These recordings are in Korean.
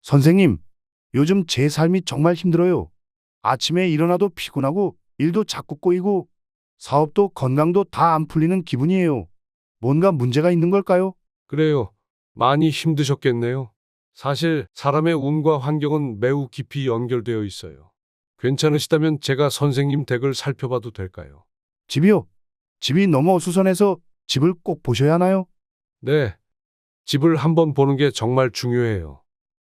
선생님, 요즘 제 삶이 정말 힘들어요. 아침에 일어나도 피곤하고 일도 자꾸 꼬이고 사업도 건강도 다 안 풀리는 기분이에요. 뭔가 문제가 있는 걸까요? 그래요. 많이 힘드셨겠네요. 사실 사람의 운과 환경은 매우 깊이 연결되어 있어요. 괜찮으시다면 제가 선생님 댁을 살펴봐도 될까요? 집이요. 집이 너무 어수선해서 집을 꼭 보셔야 하나요? 네, 집을 한번 보는 게 정말 중요해요.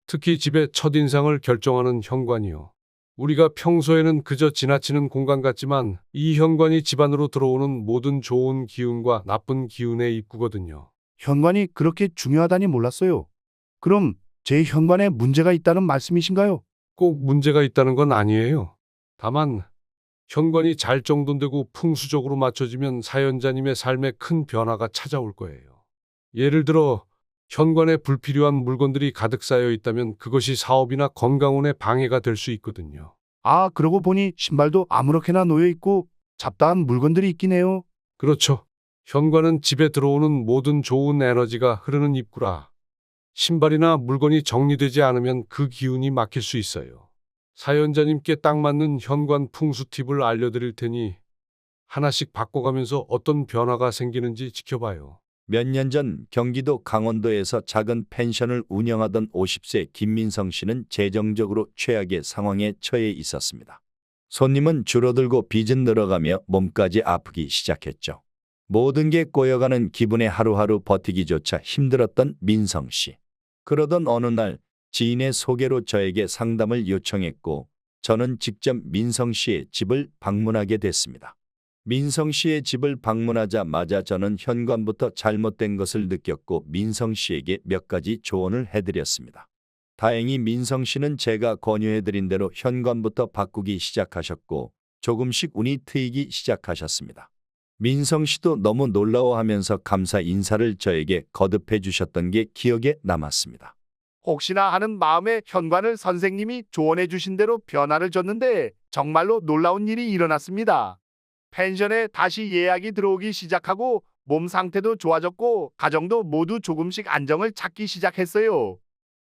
특히 집의 첫인상을 결정하는 현관이요. 우리가 평소에는 그저 지나치는 공간 같지만 이 현관이 집 안으로 들어오는 모든 좋은 기운과 나쁜 기운의 입구거든요. 현관이 그렇게 중요하다니 몰랐어요. 그럼 제 현관에 문제가 있다는 말씀이신가요? 꼭 문제가 있다는 건 아니에요. 다만 현관이 잘 정돈되고 풍수적으로 맞춰지면 사연자님의 삶에 큰 변화가 찾아올 거예요. 예를 들어 현관에 불필요한 물건들이 가득 쌓여 있다면 그것이 사업이나 건강운에 방해가 될 수 있거든요. 아, 그러고 보니 신발도 아무렇게나 놓여 있고 잡다한 물건들이 있긴 해요. 그렇죠. 현관은 집에 들어오는 모든 좋은 에너지가 흐르는 입구라. 신발이나 물건이 정리되지 않으면 그 기운이 막힐 수 있어요. 사연자님께 딱 맞는 현관 풍수 팁을 알려드릴 테니 하나씩 바꿔가면서 어떤 변화가 생기는지 지켜봐요. 몇 년 전 경기도 강원도에서 작은 펜션을 운영하던 50세 김민성 씨는 재정적으로 최악의 상황에 처해 있었습니다. 손님은 줄어들고 빚은 늘어가며 몸까지 아프기 시작했죠. 모든 게 꼬여가는 기분에 하루하루 버티기조차 힘들었던 민성 씨. 그러던 어느 날 지인의 소개로 저에게 상담을 요청했고 저는 직접 민성 씨의 집을 방문하게 됐습니다. 민성 씨의 집을 방문하자마자 저는 현관부터 잘못된 것을 느꼈고 민성 씨에게 몇 가지 조언을 해드렸습니다. 다행히 민성 씨는 제가 권유해드린 대로 현관부터 바꾸기 시작하셨고 조금씩 운이 트이기 시작하셨습니다. 민성 씨도 너무 놀라워하면서 감사 인사를 저에게 거듭해 주셨던 게 기억에 남았습니다. 혹시나 하는 마음에 현관을 선생님이 조언해 주신 대로 변화를 줬는데 정말로 놀라운 일이 일어났습니다. 펜션에 다시 예약이 들어오기 시작하고 몸 상태도 좋아졌고 가정도 모두 조금씩 안정을 찾기 시작했어요.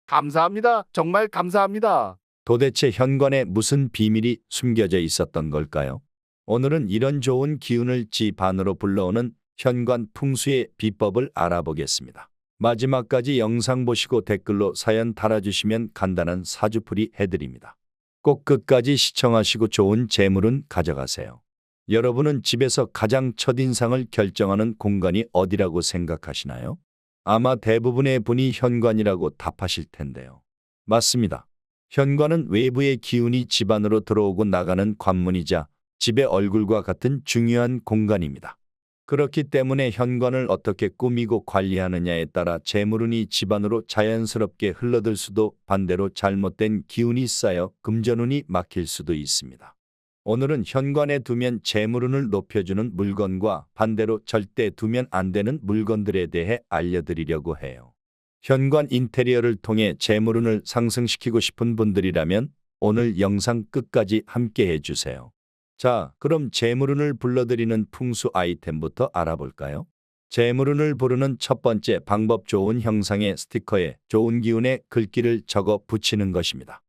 감사합니다. 정말 감사합니다. 도대체 현관에 무슨 비밀이 숨겨져 있었던 걸까요? 오늘은 이런 좋은 기운을 집 안으로 불러오는 현관 풍수의 비법을 알아보겠습니다. 마지막까지 영상 보시고 댓글로 사연 달아주시면 간단한 사주풀이 해드립니다. 꼭 끝까지 시청하시고 좋은 재물은 가져가세요. 여러분은 집에서 가장 첫인상을 결정하는 공간이 어디라고 생각하시나요? 아마 대부분의 분이 현관이라고 답하실 텐데요. 맞습니다. 현관은 외부의 기운이 집 안으로 들어오고 나가는 관문이자 집의 얼굴과 같은 중요한 공간입니다. 그렇기 때문에 현관을 어떻게 꾸미고 관리하느냐에 따라 재물운이 집 안으로 자연스럽게 흘러들 수도 반대로 잘못된 기운이 쌓여 금전운이 막힐 수도 있습니다. 오늘은 현관에 두면 재물운을 높여주는 물건과 반대로 절대 두면 안 되는 물건들에 대해 알려드리려고 해요. 현관 인테리어를 통해 재물운을 상승시키고 싶은 분들이라면 오늘 영상 끝까지 함께 해주세요. 자, 그럼 재물운을 불러들이는 풍수 아이템부터 알아볼까요? 재물운을 부르는 첫 번째 방법, 좋은 형상의 스티커에 좋은 기운의 글귀를 적어 붙이는 것입니다.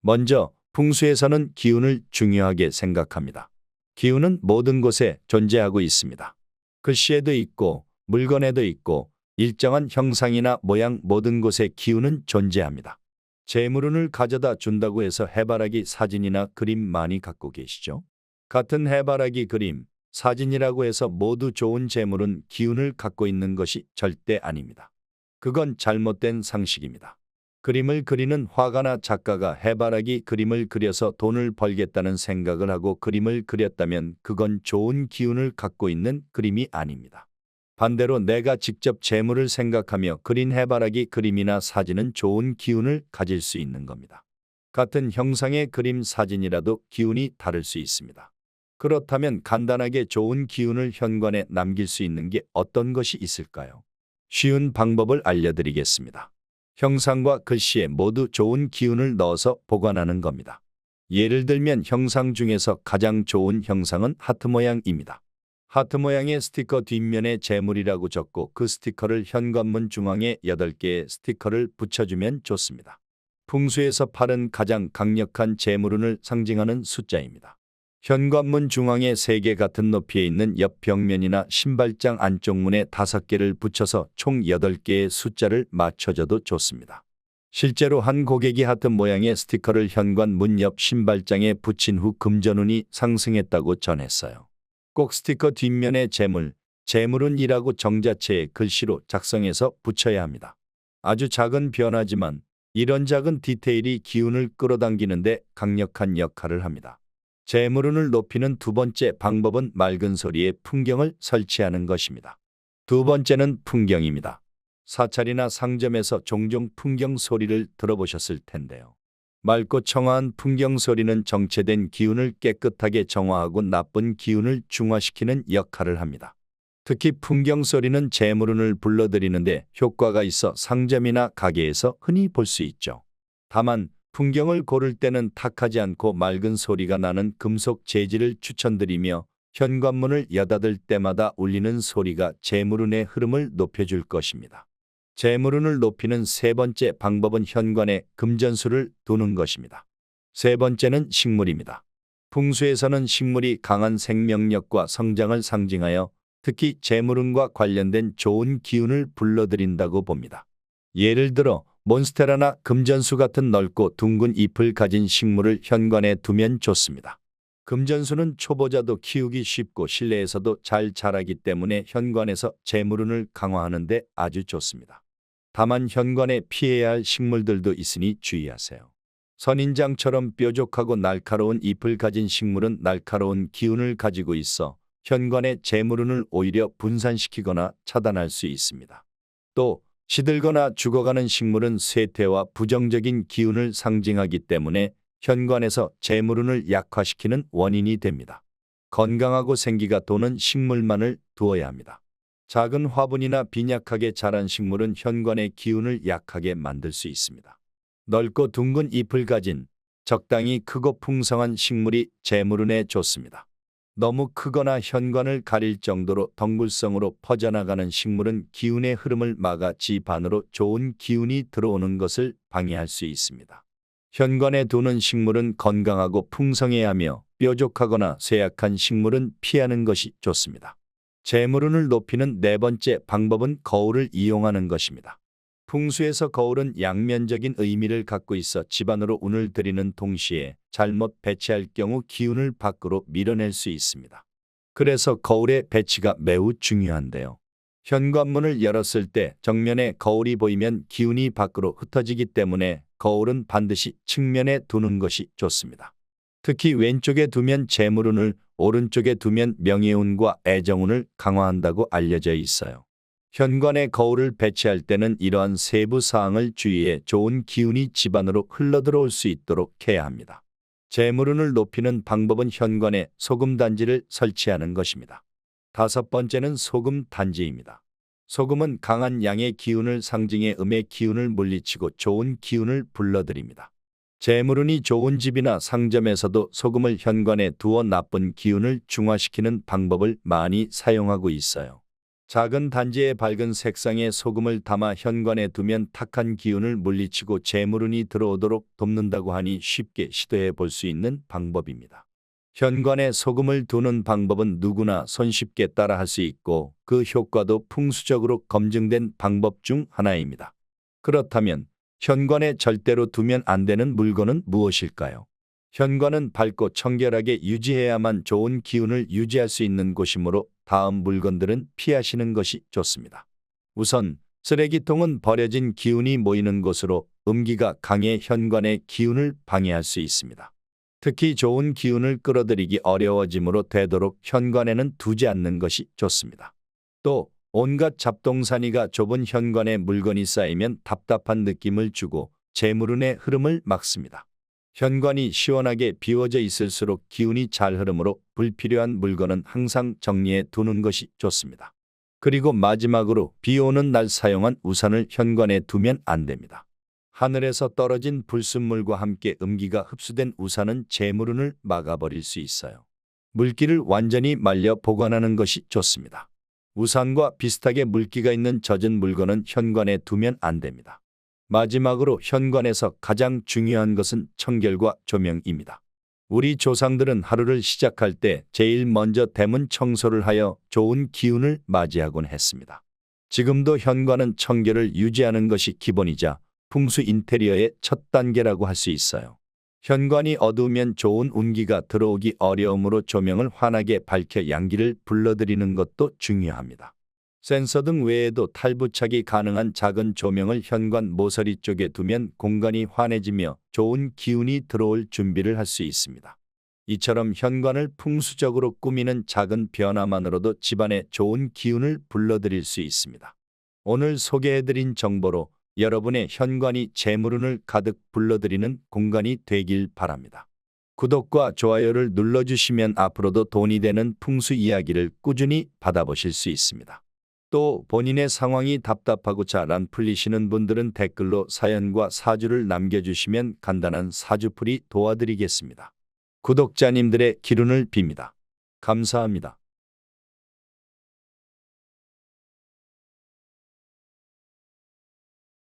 먼저 풍수에서는 기운을 중요하게 생각합니다. 기운은 모든 곳에 존재하고 있습니다. 글씨에도 있고 물건에도 있고 일정한 형상이나 모양 모든 곳에 기운은 존재합니다. 재물운을 가져다 준다고 해서 해바라기 사진이나 그림 많이 갖고 계시죠? 같은 해바라기 그림, 사진이라고 해서 모두 좋은 재물운 기운을 갖고 있는 것이 절대 아닙니다. 그건 잘못된 상식입니다. 그림을 그리는 화가나 작가가 해바라기 그림을 그려서 돈을 벌겠다는 생각을 하고 그림을 그렸다면 그건 좋은 기운을 갖고 있는 그림이 아닙니다. 반대로 내가 직접 재물을 생각하며 그린 해바라기 그림이나 사진은 좋은 기운을 가질 수 있는 겁니다. 같은 형상의 그림, 사진이라도 기운이 다를 수 있습니다. 그렇다면 간단하게 좋은 기운을 현관에 남길 수 있는 게 어떤 것이 있을까요? 쉬운 방법을 알려드리겠습니다. 형상과 글씨에 모두 좋은 기운을 넣어서 보관하는 겁니다. 예를 들면 형상 중에서 가장 좋은 형상은 하트 모양입니다. 하트 모양의 스티커 뒷면에 재물이라고 적고 그 스티커를 현관문 중앙에 8개의 스티커를 붙여주면 좋습니다. 풍수에서 8은 가장 강력한 재물운을 상징하는 숫자입니다. 현관문 중앙에 3개 같은 높이에 있는 옆 벽면이나 신발장 안쪽 문에 5개를 붙여서 총 8개의 숫자를 맞춰줘도 좋습니다. 실제로 한 고객이 하트 모양의 스티커를 현관문 옆 신발장에 붙인 후 금전운이 상승했다고 전했어요. 꼭 스티커 뒷면에 재물운이라고 정자체의 글씨로 작성해서 붙여야 합니다. 아주 작은 변화지만 이런 작은 디테일이 기운을 끌어당기는데 강력한 역할을 합니다. 재물운을 높이는 두 번째 방법은 맑은 소리의 풍경을 설치하는 것입니다. 두 번째는 풍경입니다. 사찰이나 상점에서 종종 풍경 소리를 들어보셨을 텐데요. 맑고 청아한 풍경 소리는 정체된 기운을 깨끗하게 정화하고 나쁜 기운을 중화시키는 역할을 합니다. 특히 풍경 소리는 재물운을 불러들이는데 효과가 있어 상점이나 가게에서 흔히 볼 수 있죠. 다만 풍경을 고를 때는 탁하지 않고 맑은 소리가 나는 금속 재질을 추천드리며 현관문을 여닫을 때마다 울리는 소리가 재물운의 흐름을 높여줄 것입니다. 재물운을 높이는 세 번째 방법은 현관에 금전수를 두는 것입니다. 세 번째는 식물입니다. 풍수에서는 식물이 강한 생명력과 성장을 상징하여 특히 재물운과 관련된 좋은 기운을 불러들인다고 봅니다. 예를 들어 몬스테라나 금전수 같은 넓고 둥근 잎을 가진 식물을 현관에 두면 좋습니다. 금전수는 초보자도 키우기 쉽고 실내에서도 잘 자라기 때문에 현관에서 재물운을 강화하는 데 아주 좋습니다. 다만 현관에 피해야 할 식물들도 있으니 주의하세요. 선인장처럼 뾰족하고 날카로운 잎을 가진 식물은 날카로운 기운을 가지고 있어 현관의 재물운을 오히려 분산시키거나 차단할 수 있습니다. 또 시들거나 죽어가는 식물은 쇠퇴와 부정적인 기운을 상징하기 때문에 현관에서 재물운을 약화시키는 원인이 됩니다. 건강하고 생기가 도는 식물만을 두어야 합니다. 작은 화분이나 빈약하게 자란 식물은 현관의 기운을 약하게 만들 수 있습니다. 넓고 둥근 잎을 가진 적당히 크고 풍성한 식물이 재물운에 좋습니다. 너무 크거나 현관을 가릴 정도로 덩굴성으로 퍼져나가는 식물은 기운의 흐름을 막아 집 안으로 좋은 기운이 들어오는 것을 방해할 수 있습니다. 현관에 두는 식물은 건강하고 풍성해야 하며 뾰족하거나 쇠약한 식물은 피하는 것이 좋습니다. 재물운을 높이는 네 번째 방법은 거울을 이용하는 것입니다. 풍수에서 거울은 양면적인 의미를 갖고 있어 집안으로 운을 들이는 동시에 잘못 배치할 경우 기운을 밖으로 밀어낼 수 있습니다. 그래서 거울의 배치가 매우 중요한데요. 현관문을 열었을 때 정면에 거울이 보이면 기운이 밖으로 흩어지기 때문에 거울은 반드시 측면에 두는 것이 좋습니다. 특히 왼쪽에 두면 재물운을, 오른쪽에 두면 명예운과 애정운을 강화한다고 알려져 있어요. 현관에 거울을 배치할 때는 이러한 세부 사항을 주의해 좋은 기운이 집안으로 흘러들어올 수 있도록 해야 합니다. 재물운을 높이는 방법은 현관에 소금 단지를 설치하는 것입니다. 다섯 번째는 소금 단지입니다. 소금은 강한 양의 기운을 상징해 음의 기운을 물리치고 좋은 기운을 불러들입니다. 재물운이 좋은 집이나 상점에서도 소금을 현관에 두어 나쁜 기운을 중화시키는 방법을 많이 사용하고 있어요. 작은 단지에 밝은 색상의 소금을 담아 현관에 두면 탁한 기운을 물리치고 재물운이 들어오도록 돕는다고 하니 쉽게 시도해 볼 수 있는 방법입니다. 현관에 소금을 두는 방법은 누구나 손쉽게 따라할 수 있고 그 효과도 풍수적으로 검증된 방법 중 하나입니다. 그렇다면 현관에 절대로 두면 안 되는 물건은 무엇일까요? 현관은 밝고 청결하게 유지해야만 좋은 기운을 유지할 수 있는 곳이므로 다음 물건들은 피하시는 것이 좋습니다. 우선 쓰레기통은 버려진 기운이 모이는 곳으로 음기가 강해 현관의 기운을 방해할 수 있습니다. 특히 좋은 기운을 끌어들이기 어려워지므로 되도록 현관에는 두지 않는 것이 좋습니다. 또 온갖 잡동사니가 좁은 현관에 물건이 쌓이면 답답한 느낌을 주고 재물운의 흐름을 막습니다. 현관이 시원하게 비워져 있을수록 기운이 잘 흐르므로 불필요한 물건은 항상 정리해 두는 것이 좋습니다. 그리고 마지막으로 비 오는 날 사용한 우산을 현관에 두면 안 됩니다. 하늘에서 떨어진 불순물과 함께 음기가 흡수된 우산은 재물운을 막아버릴 수 있어요. 물기를 완전히 말려 보관하는 것이 좋습니다. 우산과 비슷하게 물기가 있는 젖은 물건은 현관에 두면 안 됩니다. 마지막으로 현관에서 가장 중요한 것은 청결과 조명입니다. 우리 조상들은 하루를 시작할 때 제일 먼저 대문 청소를 하여 좋은 기운을 맞이하곤 했습니다. 지금도 현관은 청결을 유지하는 것이 기본이자 풍수 인테리어의 첫 단계라고 할 수 있어요. 현관이 어두우면 좋은 운기가 들어오기 어려우므로 조명을 환하게 밝혀 양기를 불러들이는 것도 중요합니다. 센서 등 외에도 탈부착이 가능한 작은 조명을 현관 모서리 쪽에 두면 공간이 환해지며 좋은 기운이 들어올 준비를 할 수 있습니다. 이처럼 현관을 풍수적으로 꾸미는 작은 변화만으로도 집안에 좋은 기운을 불러들일 수 있습니다. 오늘 소개해드린 정보로 여러분의 현관이 재물운을 가득 불러들이는 공간이 되길 바랍니다. 구독과 좋아요를 눌러주시면 앞으로도 돈이 되는 풍수 이야기를 꾸준히 받아보실 수 있습니다. 또 본인의 상황이 답답하고 잘 안 풀리시는 분들은 댓글로 사연과 사주를 남겨주시면 간단한 사주풀이 도와드리겠습니다. 구독자님들의 기운을 빕니다. 감사합니다.